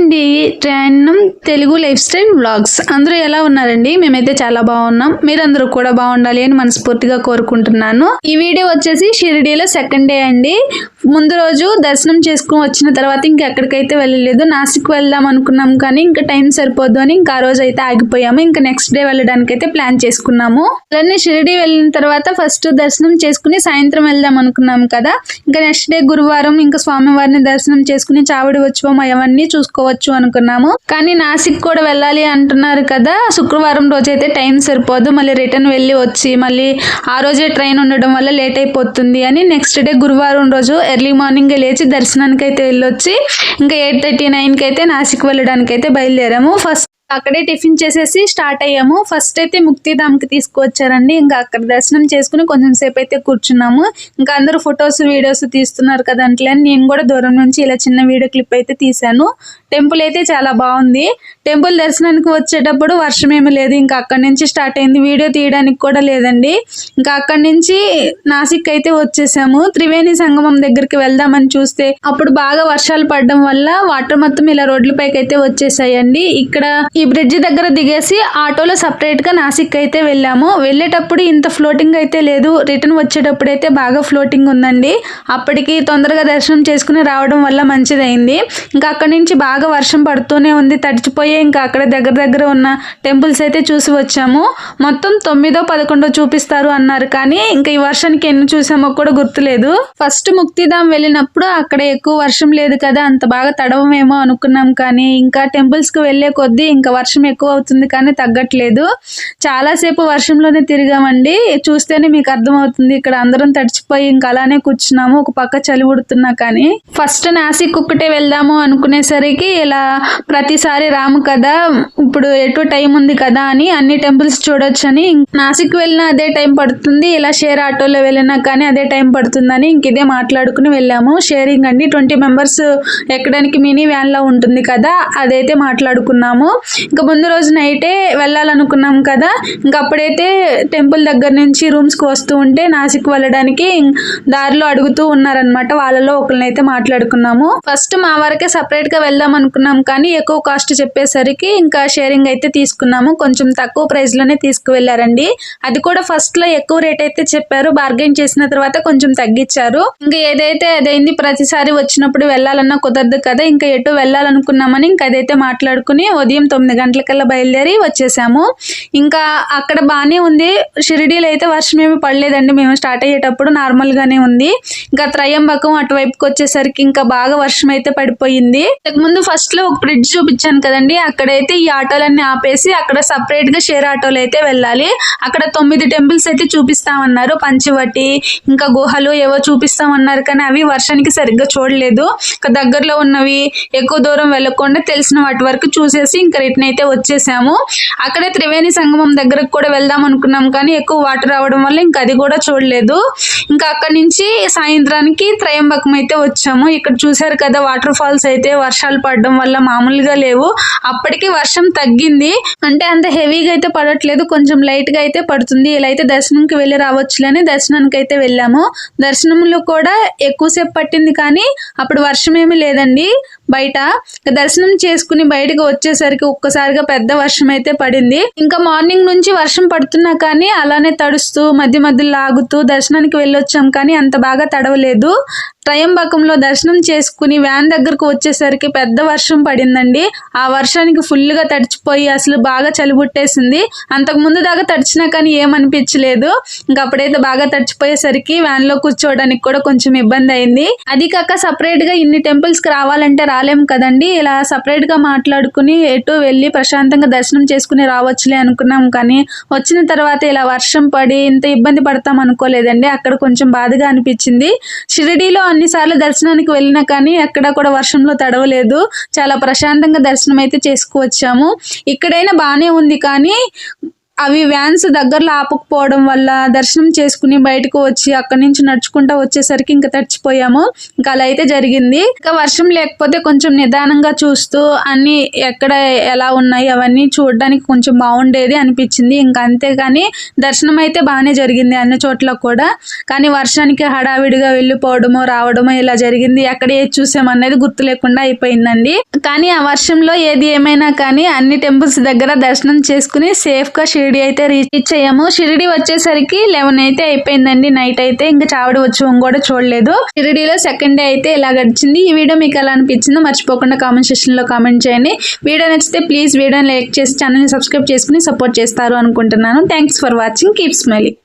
అండి ట్రైనం Telugu life style vlogs. అందరూ ఎలా ఉన్నారండి? మేమైతే చాలా బాగున్నాం. మీరందరూ కూడా బాగుండాలి అని మనస్ఫూర్తిగా కోరుకుంటున్నాను. ఈ వీడియో వచ్చేసి షిరిడీలో సెకండ్ డే అండి. ముందు రోజు దర్శనం చేసుకుని వచ్చిన తర్వాత ఇంకెక్కడికైతే వెళ్ళలేదు. నాసిక్ వెళ్దాం అనుకున్నాం కానీ ఇంకా టైం సరిపోదు అని ఇంకా ఆ రోజు అయితే ఆగిపోయాము. ఇంకా నెక్స్ట్ డే వెళ్ళడానికి అయితే ప్లాన్ చేసుకున్నాము. అలానే షిరిడీ వెళ్ళిన తర్వాత ఫస్ట్ దర్శనం చేసుకుని సాయంత్రం వెళ్దాం అనుకున్నాం కదా. ఇంకా నెక్స్ట్ డే గురువారం ఇంకా స్వామివారిని దర్శనం చేసుకుని చావడి ఉత్సవం అవన్నీ చూసుకోవచ్చు అనుకున్నాము. కానీ నాసిక్ కూడా వెళ్ళాలి అంటున్నారు కదా. శుక్రవారం రోజు అయితే టైం సరిపోదు, మళ్ళీ రిటర్న్ వెళ్ళి వచ్చి మళ్ళీ ఆ రోజే ట్రైన్ ఉండడం వల్ల లేట్ అయిపోతుంది అని నెక్స్ట్ డే గురువారం రోజు ఎర్లీ మార్నింగ్ లేచి దర్శనానికి అయితే వెళ్ళొచ్చి ఇంకా 8:39కి అయితే నాసిక్ వెళ్ళడానికి అయితే బయలుదేరాము. ఫస్ట్ అక్కడే టిఫిన్ చేసేసి స్టార్ట్ అయ్యాము. ఫస్ట్ అయితే ముక్తిధామ్కి తీసుకువచ్చారండి. ఇంకా అక్కడ దర్శనం చేసుకుని కొంచెం సేపు అయితే కూర్చున్నాము. ఇంకా అందరూ ఫొటోస్ వీడియోస్ తీస్తున్నారు కదా అంటే నేను కూడా దూరం నుంచి ఇలా చిన్న వీడియో క్లిప్ అయితే తీశాను. టెంపుల్ అయితే చాలా బాగుంది. టెంపుల్ దర్శనానికి వచ్చేటప్పుడు వర్షం ఏమీ లేదు. ఇంకా అక్కడి నుంచి స్టార్ట్ అయింది. వీడియో తీయడానికి కూడా లేదండి. ఇంకా అక్కడి నుంచి నాసిక్ అయితే వచ్చేసాము. త్రివేణి సంగమం దగ్గరికి వెళ్దామని చూస్తే అప్పుడు బాగా వర్షాలు పడడం వల్ల వాటర్ మొత్తం ఇలా రోడ్లపైకి అయితే వచ్చేసాయండి. ఇక్కడ ఈ బ్రిడ్జ్ దగ్గర దిగేసి ఆటోలో సపరేట్ గా నాసిక్ అయితే వెళ్ళాము. వెళ్ళేటప్పుడు ఇంత ఫ్లోటింగ్ అయితే లేదు. రిటర్న్ వచ్చేటప్పుడు అయితే బాగా ఫ్లోటింగ్ ఉందండి. అప్పటికి తొందరగా దర్శనం చేసుకుని రావడం వల్ల మంచిదైంది. ఇంకా అక్కడి నుంచి బాగా వర్షం పడుతూనే ఉంది. తడిచిపోయే ఇంకా అక్కడ దగ్గర ఉన్న టెంపుల్స్ అయితే చూసి వచ్చాము. మొత్తం 9, 11 చూపిస్తారు అన్నారు కానీ ఇంకా ఈ వర్షానికి ఎన్ని చూసామో కూడా గుర్తులేదు. ఫస్ట్ ముక్తిధామ్ వెళ్ళినప్పుడు అక్కడ ఎక్కువ వర్షం లేదు కదా, అంత బాగా తడవమేమో అనుకున్నాం కానీ ఇంకా టెంపుల్స్ కి వెళ్లే కొద్దీ ఇంకా వర్షం ఎక్కువ అవుతుంది కానీ తగ్గట్లేదు. చాలాసేపు వర్షంలోనే తిరిగామండి. చూస్తేనే మీకు అర్థమవుతుంది. ఇక్కడ అందరం తడిచిపోయి ఇంకా అలానే కూర్చున్నాము. ఒక పక్క చలి ఉడుతున్నా కానీ ఫస్ట్ నాసిక్ ఒక్కటే వెళ్దాము అనుకునేసరికి ఇలా ప్రతిసారి రాము కదా, ఇప్పుడు ఎటు టైం ఉంది కదా అని అన్ని టెంపుల్స్ చూడొచ్చని నాసిక్ వెళ్ళినా అదే టైం పడుతుంది, ఇలా షేర్ ఆటోలో వెళ్ళినా కానీ అదే టైం పడుతుందని ఇంక ఇదే మాట్లాడుకుని వెళ్ళాము. షేరింగ్ అండి, 20 మెంబర్స్ ఎక్కడానికి మినీ వ్యాన్ లో ఉంటుంది కదా, అదైతే మాట్లాడుకున్నాము. ఇంకా ముందు రోజు నైటే వెళ్ళాలనుకున్నాం కదా. ఇంకా అప్పుడైతే టెంపుల్ దగ్గర నుంచి రూమ్స్ కి వస్తూ ఉంటే నాసిక్ వెళ్ళడానికి దారిలో అడుగుతూ ఉన్నారనమాట. వాళ్ళలో ఒకరినైతే మాట్లాడుకున్నాము. ఫస్ట్ మా వరకే సపరేట్ గా వెళ్దాం అనుకున్నాం కానీ ఎక్కువ కాస్ట్ చెప్పేసరికి ఇంకా షేరింగ్ అయితే తీసుకున్నాము. కొంచెం తక్కువ ప్రైస్ లోనే తీసుకువెళ్లారండి. అది కూడా ఫస్ట్ లో ఎక్కువ రేట్ అయితే చెప్పారు. బార్గెన్ చేసిన తర్వాత కొంచెం తగ్గించారు. ఇంకా ఏదైతే అదైంది. ప్రతిసారి వచ్చినప్పుడు వెళ్ళాలన్నా కుదరదు కదా. ఇంకా ఎటు వెళ్ళాలనుకున్నామని ఇంకా అదైతే మాట్లాడుకుని ఉదయం 9 గంటలకల్లా బయలుదేరి వచ్చేసాము. ఇంకా అక్కడ బానే ఉంది. షిరిడీలో అయితే వర్షం ఏమి పడలేదండి. మేము స్టార్ట్ అయ్యేటప్పుడు నార్మల్ గానే ఉంది. ఇంకా త్రయంబకం అటువైపుకి వచ్చేసరికి ఇంకా బాగా వర్షం అయితే పడిపోయింది. ముందు ఫస్ట్ లో ఒక బ్రిడ్జ్ చూపించాను కదండి, అక్కడైతే ఈ ఆటోలన్నీ ఆపేసి అక్కడ సపరేట్ గా షేర్ ఆటోలు అయితే వెళ్ళాలి. అక్కడ 9 టెంపుల్స్ అయితే చూపిస్తామన్నారు. పంచవటి ఇంకా గుహలు ఏవో చూపిస్తామన్నారు కానీ అవి వర్షానికి సరిగ్గా చూడలేదు. ఇంకా దగ్గరలో ఉన్నవి ఎక్కువ దూరం వెళ్ళకుండా తెలిసిన వాటి వరకు చూసేసి ఇంకా రిటర్న్ అయితే వచ్చేసాము. అక్కడే త్రివేణి సంగమం దగ్గరకు కూడా వెళ్దాం అనుకున్నాం కానీ ఎక్కువ వాటర్ రావడం వల్ల ఇంకా అది కూడా చూడలేదు. ఇంకా అక్కడి నుంచి సాయంత్రానికి త్రయంబకం అయితే వచ్చాము. ఇక్కడ చూసారు కదా వాటర్ ఫాల్స్ అయితే వర్షాలు పడడం వల్ల మామూలుగా లేవు. అప్పటికి వర్షం తగ్గింది. అంటే అంత హెవీగా అయితే పడట్లేదు, కొంచెం లైట్ గా అయితే పడుతుంది. ఇలా అయితే దర్శనంకి వెళ్ళి రావచ్చులని దర్శనానికి అయితే వెళ్ళాము. దర్శనంలో కూడా ఎక్కువసేపు పట్టింది కానీ అప్పుడు వర్షం ఏమీ లేదండి. బయట దర్శనం చేసుకుని బయటకు వచ్చేసరికి ఒక్కసారిగా పెద్ద వర్షం అయితే పడింది. ఇంకా మార్నింగ్ నుంచి వర్షం పడుతున్నా కానీ అలానే తడుస్తూ మధ్య మధ్యలో లాగుతూ దర్శనానికి వెళ్ళొచ్చాం కానీ అంత బాగా తడవలేదు. త్రయంబకంలో దర్శనం చేసుకుని వ్యాన్ దగ్గరకు వచ్చేసరికి పెద్ద వర్షం పడిందండి. ఆ వర్షానికి ఫుల్ గా తడిచిపోయి అసలు బాగా చలిబుట్టేసింది. అంతకు ముందు దాకా తడిచినా కానీ ఏమనిపించలేదు. ఇంకా అప్పుడైతే బాగా తడిచిపోయేసరికి వ్యాన్ లో కూర్చోవడానికి కూడా కొంచెం ఇబ్బంది అయింది. అది కాక సపరేట్ గా ఇన్ని టెంపుల్స్ కి రావాలంటే రాలేం కదండి. ఇలా సపరేట్ గా మాట్లాడుకుని ఎటు వెళ్ళి ప్రశాంతంగా దర్శనం చేసుకుని రావచ్చులే అనుకున్నాం కానీ వచ్చిన తర్వాత ఇలా వర్షం పడి ఇంత ఇబ్బంది పడతాం అనుకోలేదండి. అక్కడ కొంచెం బాధగా అనిపించింది. షిరిడీలో అన్నిసార్లు దర్శనానికి వెళ్ళినా కానీ ఎక్కడా కూడా వర్షంలో తడవలేదు. చాలా ప్రశాంతంగా దర్శనం అయితే చేసుకువచ్చాము. ఇక్కడైనా బానే ఉంది కానీ అవి వ్యాన్స్ దగ్గరలో ఆపకపోవడం వల్ల దర్శనం చేసుకుని బయటకు వచ్చి అక్కడి నుంచి నడుచుకుంటా వచ్చేసరికి ఇంకా తడిచిపోయాము. ఇంకా అలా అయితే జరిగింది. ఇంకా వర్షం లేకపోతే కొంచెం నిదానంగా చూస్తూ అన్ని ఎక్కడ ఎలా ఉన్నాయి అవన్నీ చూడడానికి కొంచెం బాగుండేది అనిపించింది. ఇంకా అంతేగాని దర్శనం అయితే బాగానే జరిగింది అన్ని చోట్ల కూడా. కానీ వర్షానికి హడావిడిగా వెళ్ళిపోవడమో రావడమో ఇలా జరిగింది. ఎక్కడ ఏది చూసామనేది గుర్తు లేకుండా అయిపోయిందండి. కానీ ఆ వర్షంలో ఏది ఏమైనా కానీ అన్ని టెంపుల్స్ దగ్గర దర్శనం చేసుకుని సేఫ్ గా షిరిడి అయితే రీచ్ అయ్యాము. షిరిడి వచ్చేసరికి 11 అయితే అయిపోయిందండి నైట్ అయితే. ఇంకా చావడి ఉత్సవం కూడా చూడలేదు. షిరిడిలో సెకండ్ డే అయితే ఇలా గడిచింది. ఈ వీడియో మీకు ఎలా అనిపించిందో మర్చిపోకుండా కామెంట్ సెక్షన్ లో కామెంట్ చేయండి. వీడియో నచ్చితే ప్లీజ్ వీడియోని లైక్ చేసి ఛానల్ ని సబ్స్క్రైబ్ చేసుకుని సపోర్ట్ చేస్తారు అనుకుంటున్నాను. Thanks for watching. Keep smiling.